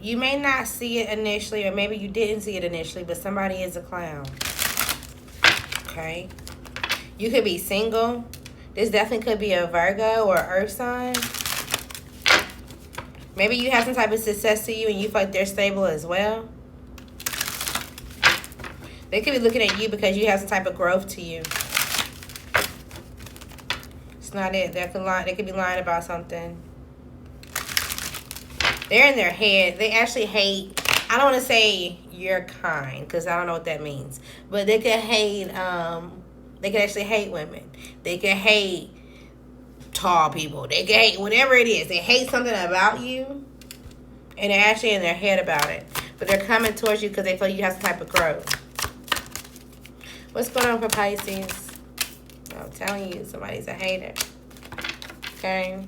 You may not see it initially, or maybe you didn't see it initially, but somebody is a clown. Okay? You could be single. This definitely could be a Virgo or Earth sign. Maybe you have some type of success to you and you feel like they're stable as well. They could be looking at you because you have some type of growth to you. It's not it. They could be lying about something. They're in their head. They actually hate, I don't want to say you're kind, because I don't know what that means. But they could hate, they could actually hate women. They could hate tall people. They could hate whatever it is. They hate something about you. And they're actually in their head about it. But they're coming towards you because they feel you have some type of growth. What's going on for Pisces? I'm telling you, somebody's a hater. Okay?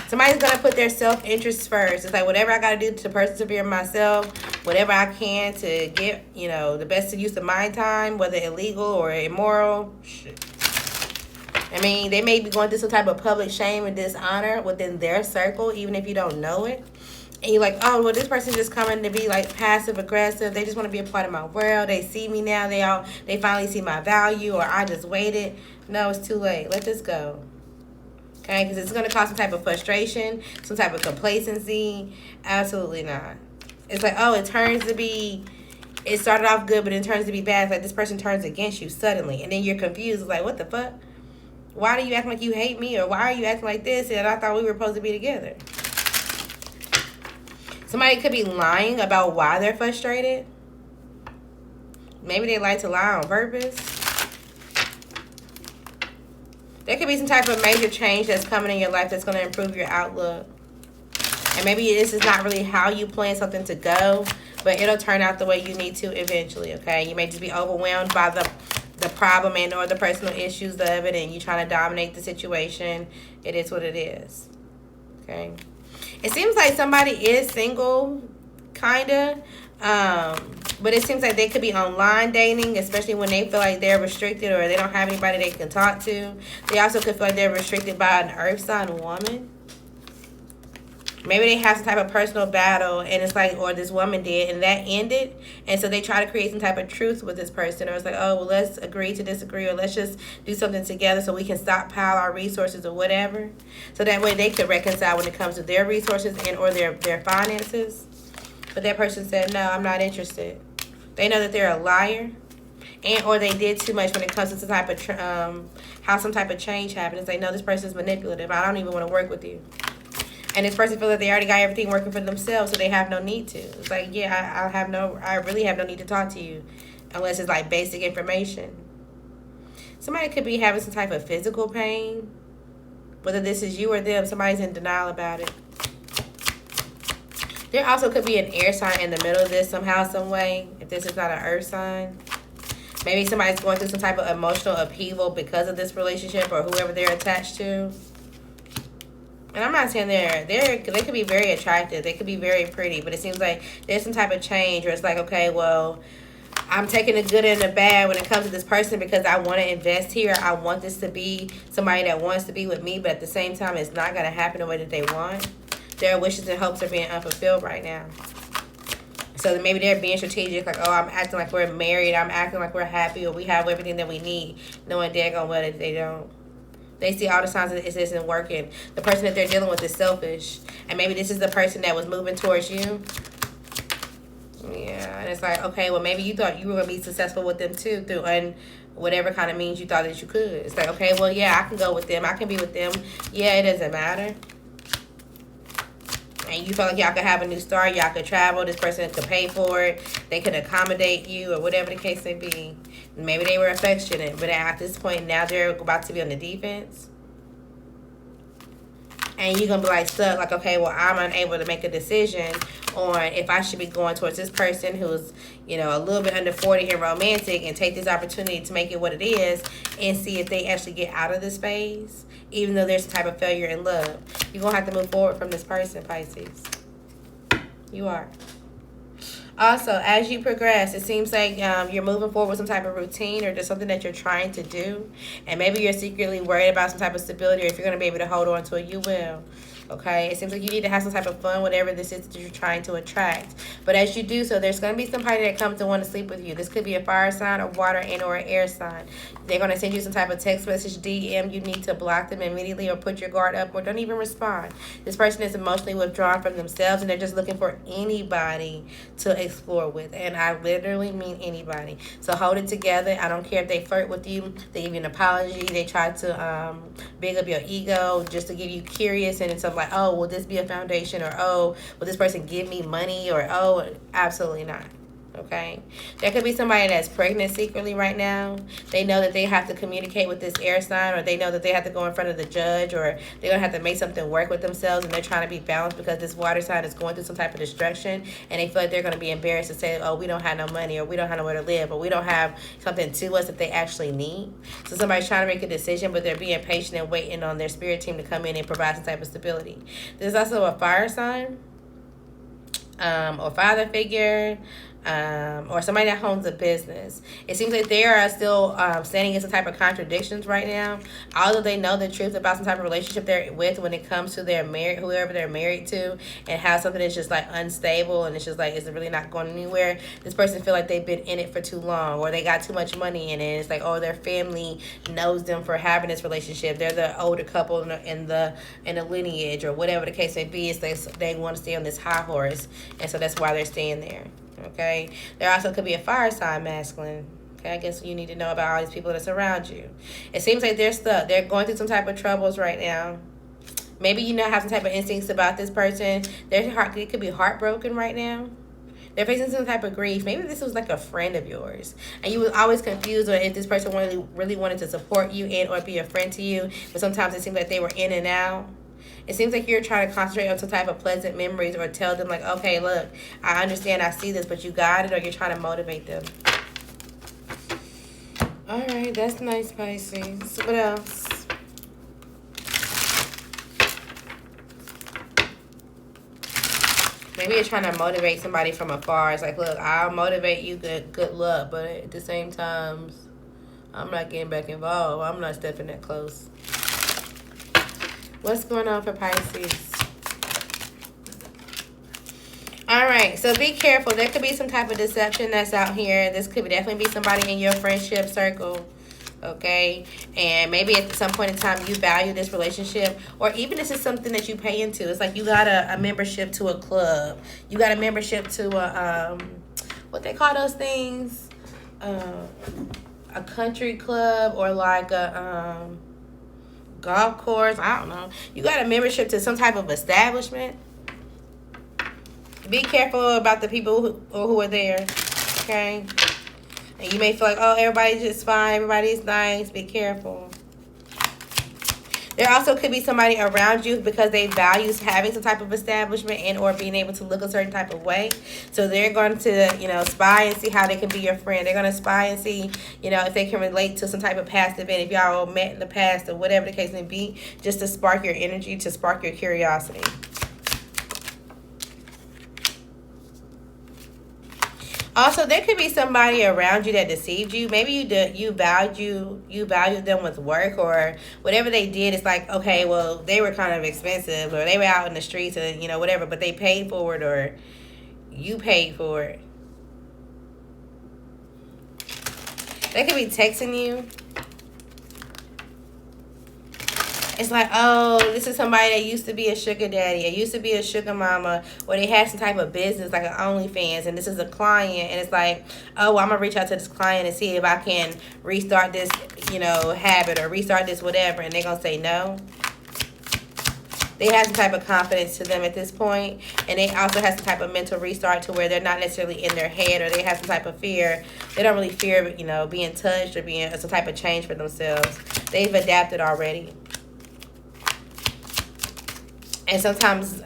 Somebody's going to put their self-interest first. It's like, whatever I got to do to persevere myself, whatever I can to get, you know, the best use of my time, whether illegal or immoral. Shit. I mean, they may be going through some type of public shame and dishonor within their circle, even if you don't know it. And you're like, oh, well, this person's just coming to be like passive aggressive. They just want to be a part of my world. They see me now. They finally see my value, or I just waited. No, it's too late. Let this go. Okay, because it's going to cause some type of frustration, some type of complacency. Absolutely not. It's like, oh, it started off good, but it turns to be bad. It's like this person turns against you suddenly. And then you're confused. It's like, what the fuck? Why do you act like you hate me? Or why are you acting like this? And I thought we were supposed to be together. Somebody could be lying about why they're frustrated. Maybe they like to lie on purpose. There could be some type of major change that's coming in your life that's going to improve your outlook. And maybe this is not really how you plan something to go, but it'll turn out the way you need to eventually, okay? You may just be overwhelmed by the problem and or the personal issues of it, and you trying to dominate the situation. It is what it is, okay? It seems like somebody is single, kind of. But it seems like they could be online dating, especially when they feel like they're restricted or they don't have anybody they can talk to. They also could feel like they're restricted by an earth sign woman. Maybe they have some type of personal battle, and it's like, or this woman did, and that ended. And so they try to create some type of truth with this person. Or it's like, oh, well, let's agree to disagree, or let's just do something together so we can stockpile our resources or whatever. So that way they could reconcile when it comes to their resources and or their finances. But that person said, no, I'm not interested. They know that they're a liar, and or they did too much when it comes to some type of how some type of change happened. It's like, no, this person is manipulative. I don't even want to work with you. And this person feels that they already got everything working for themselves, so they have no need to. It's like, yeah, I really have no need to talk to you unless it's like basic information. Somebody could be having some type of physical pain. Whether this is you or them, somebody's in denial about it. There also could be an air sign in the middle of this somehow, some way, if this is not an earth sign. Maybe somebody's going through some type of emotional upheaval because of this relationship or whoever they're attached to. And I'm not saying they could be very attractive. They could be very pretty. But it seems like there's some type of change where it's like, okay, well, I'm taking the good and the bad when it comes to this person because I want to invest here. I want this to be somebody that wants to be with me. But at the same time, it's not going to happen the way that they want. Their wishes and hopes are being unfulfilled right now. So maybe they're being strategic. Like, oh, I'm acting like we're married. I'm acting like we're happy or we have everything that we need. Knowing daggone well that they don't. They see all the signs that it isn't working. The person that they're dealing with is selfish. And maybe this is the person that was moving towards you. Yeah, and it's like, okay, well, maybe you thought you were going to be successful with them too through whatever kind of means you thought that you could. It's like, okay, well, yeah, I can go with them. I can be with them. Yeah, it doesn't matter. And you felt like y'all could have a new start. Y'all could travel. This person could pay for it. They could accommodate you or whatever the case may be. Maybe they were affectionate. But at this point, now they're about to be on the defense. And you're going to be like stuck. Like, okay, well, I'm unable to make a decision on if I should be going towards this person who's, you know, a little bit under 40 and romantic and take this opportunity to make it what it is and see if they actually get out of this phase. Even though there's some type of failure in love. You're going to have to move forward from this person, Pisces. You are. Also, as you progress, it seems like you're moving forward with some type of routine or just something that you're trying to do. And maybe you're secretly worried about some type of stability, or if you're going to be able to hold on to it, you will. Okay, it seems like you need to have some type of fun, whatever this is that you're trying to attract. But as you do so, there's going to be somebody that comes to want to sleep with you. This could be a fire sign, a water, and or an air sign. They're going to send you some type of text message, DM. You need to block them immediately or put your guard up or don't even respond. This person is emotionally withdrawn from themselves and they're just looking for anybody to explore with. And I literally mean anybody. So hold it together. I don't care if they flirt with you, they give you an apology, they try to big up your ego just to get you curious, and it's like, oh, will this be a foundation, or oh, will this person give me money, or oh, absolutely not. Okay, there could be somebody that's pregnant secretly right now. They know that they have to communicate with this air sign, or they know that they have to go in front of the judge, or they're gonna have to make something work with themselves, and they're trying to be balanced because this water sign is going through some type of destruction, and they feel like they're gonna be embarrassed to say, oh, we don't have no money, or we don't have nowhere to live, or we don't have something to us that they actually need. So somebody's trying to make a decision, but they're being patient and waiting on their spirit team to come in and provide some type of stability. There's also a fire sign, or father figure, or somebody that owns a business. It seems like they are still standing in some type of contradictions right now. Although they know the truth about some type of relationship they're with when it comes to their whoever they're married to, and how something is just like unstable and it's just like, it's really not going anywhere. This person feel like they've been in it for too long, or they got too much money in it. It's like, oh, their family knows them for having this relationship. They're the older couple in the lineage, or whatever the case may be. Is they want to stay on this high horse, and so that's why they're staying there. Okay, there also could be a fire sign masculine. Okay, I guess you need to know about all these people that surround you. It seems like they're stuck. They're going through some type of troubles right now. Maybe you have some type of instincts about this person. Their heart, it could be heartbroken right now. They're facing some type of grief. Maybe this was like a friend of yours, and you was always confused on if this person really wanted to support you and or be a friend to you. But sometimes it seems like they were in and out. It seems like you're trying to concentrate on some type of pleasant memories, or tell them like, okay, look, I understand, I see this, but you got it, or you're trying to motivate them. All right, that's nice, Pisces. What else? Maybe you're trying to motivate somebody from afar. It's like, look, I'll motivate you, good luck, but at the same time, I'm not getting back involved. I'm not stepping that close. What's going on for Pisces? All right, so be careful. There could be some type of deception that's out here. This could definitely be somebody in your friendship circle, okay? And maybe at some point in time you value this relationship, or even this is something that you pay into. It's like you got a membership to a club. You got a membership to a, what they call those things? A country club, or like a, golf course. I don't know. You got a membership to some type of establishment. Be careful about the people who are there, okay? And you may feel like, oh, everybody's just fine, everybody's nice. Be careful. There also could be somebody around you because they value having some type of establishment and or being able to look a certain type of way. So they're going to, spy and see how they can be your friend. They're going to spy and see, if they can relate to some type of past event. If y'all met in the past or whatever the case may be, just to spark your energy, to spark your curiosity. Also, there could be somebody around you that deceived you. Maybe you valued them with work, or whatever they did. It's like, okay, well, they were kind of expensive, or they were out in the streets and, whatever, but they paid for it, or you paid for it. They could be texting you. It's like, oh, this is somebody that used to be a sugar daddy, or used to be a sugar mama, or they had some type of business like an OnlyFans, and this is a client, and it's like, oh, I'm going to reach out to this client and see if I can restart this, habit, or restart this whatever, and they're going to say no. They have some type of confidence to them at this point, and they also have some type of mental restart to where they're not necessarily in their head, or they have some type of fear. They don't really fear, being touched or being some type of change for themselves. They've adapted already. And sometimes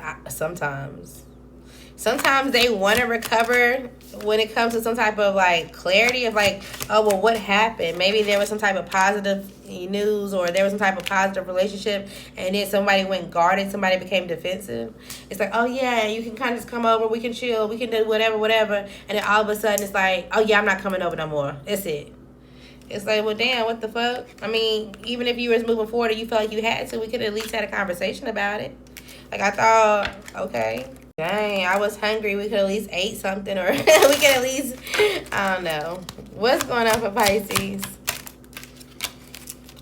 they want to recover when it comes to some type of like clarity of like, oh, well, what happened? Maybe there was some type of positive news, or there was some type of positive relationship, and then somebody went guarded, somebody became defensive. It's like, oh yeah, you can kind of just come over, we can chill, we can do whatever, and then all of a sudden it's like, oh yeah, I'm not coming over no more. That's it. It's like, well, damn, what the fuck? I mean, even if you was moving forward and you felt like you had to, we could at least had a conversation about it. Like, I thought, okay. Dang, I was hungry. We could at least ate something, or we could at least, I don't know. What's going on for Pisces?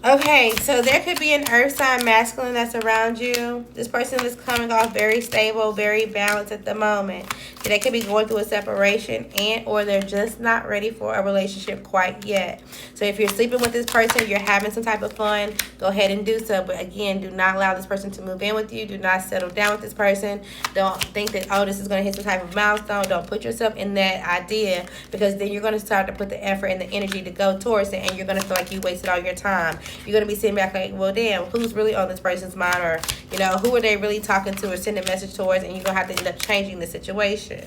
Okay, so there could be an earth sign masculine that's around you. This person is coming off very stable, very balanced at the moment. So they could be going through a separation, and or they're just not ready for a relationship quite yet. So if you're sleeping with this person, you're having some type of fun, go ahead and do so. But again, do not allow this person to move in with you. Do not settle down with this person. Don't think that, oh, this is going to hit some type of milestone. Don't put yourself in that idea, because then you're going to start to put the effort and the energy to go towards it, and you're going to feel like you wasted all your time. You're going to be sitting back like, well, damn, who's really on this person's mind? Or, you know, who are they really talking to or sending a message towards? And you're going to have to end up changing the situation.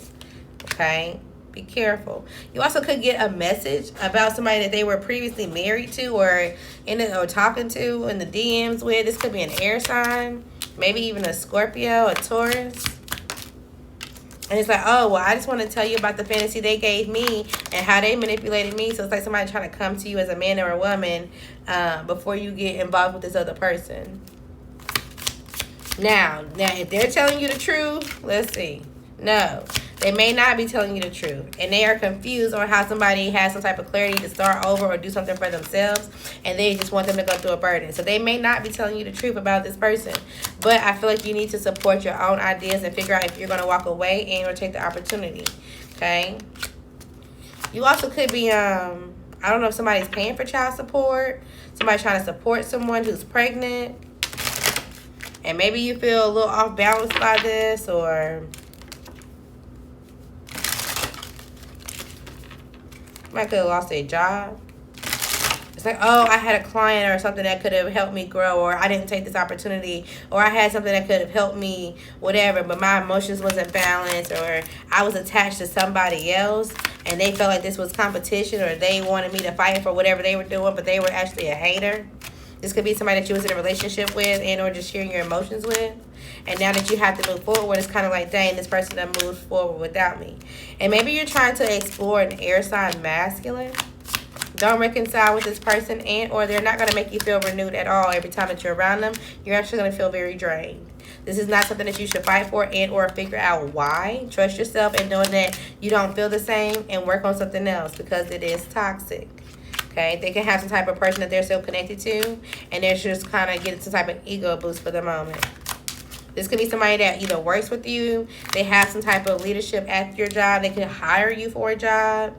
Okay? Be careful. You also could get a message about somebody that they were previously married to or talking to in the DMs with. This could be an air sign. Maybe even a Scorpio, a Taurus. And it's like, oh, well, I just want to tell you about the fantasy they gave me and how they manipulated me. So it's like somebody trying to come to you as a man or a woman before you get involved with this other person. Now, if they're telling you the truth, let's see. No, they may not be telling you the truth. And they are confused on how somebody has some type of clarity to start over or do something for themselves. And they just want them to go through a burden. So they may not be telling you the truth about this person. But I feel like you need to support your own ideas and figure out if you're going to walk away and or take the opportunity. Okay? You also could be, I don't know if somebody's paying for child support. Somebody trying to support someone who's pregnant. And maybe you feel a little off balance by this, or somebody could have lost their job. It's like, oh, I had a client or something that could have helped me grow, or I didn't take this opportunity, or I had something that could have helped me, whatever, but my emotions wasn't balanced, or I was attached to somebody else, and they felt like this was competition, or they wanted me to fight for whatever they were doing, but they were actually a hater. This could be somebody that you was in a relationship with and or just sharing your emotions with. And now that you have to move forward, it's kind of like, dang, this person done moved forward without me. And maybe you're trying to explore an air sign masculine. Don't reconcile with this person, and or they're not going to make you feel renewed at all every time that you're around them. You're actually going to feel very drained. This is not something that you should fight for and or figure out why. Trust yourself in knowing that you don't feel the same and work on something else, because it is toxic. Okay, they can have some type of person that they're still connected to, and they're just kind of getting some type of ego boost for the moment. This could be somebody that either works with you, they have some type of leadership at your job, they could hire you for a job.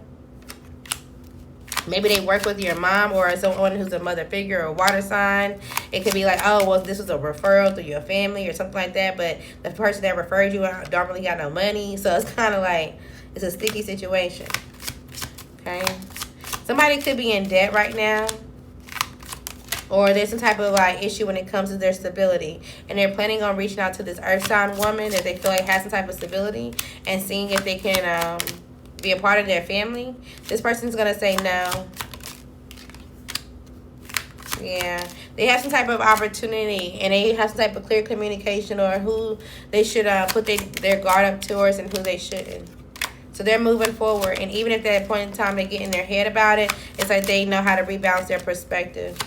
Maybe they work with your mom or someone who's a mother figure or a water sign. It could be like, oh, well, this was a referral through your family or something like that, but the person that referred you don't really got no money, so it's kind of like it's a sticky situation. Okay. Somebody could be in debt right now, or there's some type of like issue when it comes to their stability, and they're planning on reaching out to this earth sign woman that they feel like has some type of stability and seeing if they can be a part of their family. This person's gonna say no. Yeah, they have some type of opportunity, and they have some type of clear communication or who they should put their guard up towards and who they shouldn't. So they're moving forward, and even if at that point in time they get in their head about it, it's like they know how to rebalance their perspective.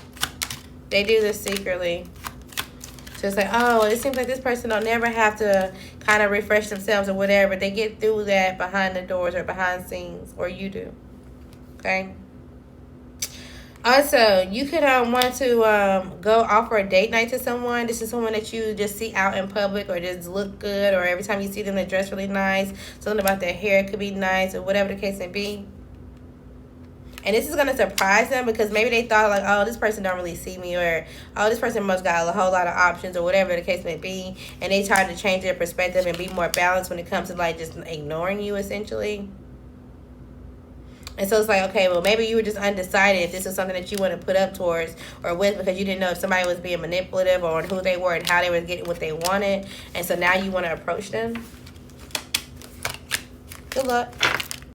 They do this secretly. So it's like, oh, it seems like this person don't never have to kind of refresh themselves or whatever. They get through that behind the doors or behind scenes, or you do. Okay? Also, you could want to go offer a date night to someone. This is someone that you just see out in public or just look good, or every time you see them they dress really nice. Something about their hair could be nice, or whatever the case may be. And this is going to surprise them, because maybe they thought like, oh, this person don't really see me, or oh, this person must got a whole lot of options, or whatever the case may be. And they try to change their perspective and be more balanced when it comes to like just ignoring you essentially. And so it's like, okay, well, maybe you were just undecided if this is something that you want to put up towards or with, because you didn't know if somebody was being manipulative or who they were and how they were getting what they wanted. And so now you want to approach them. Good luck.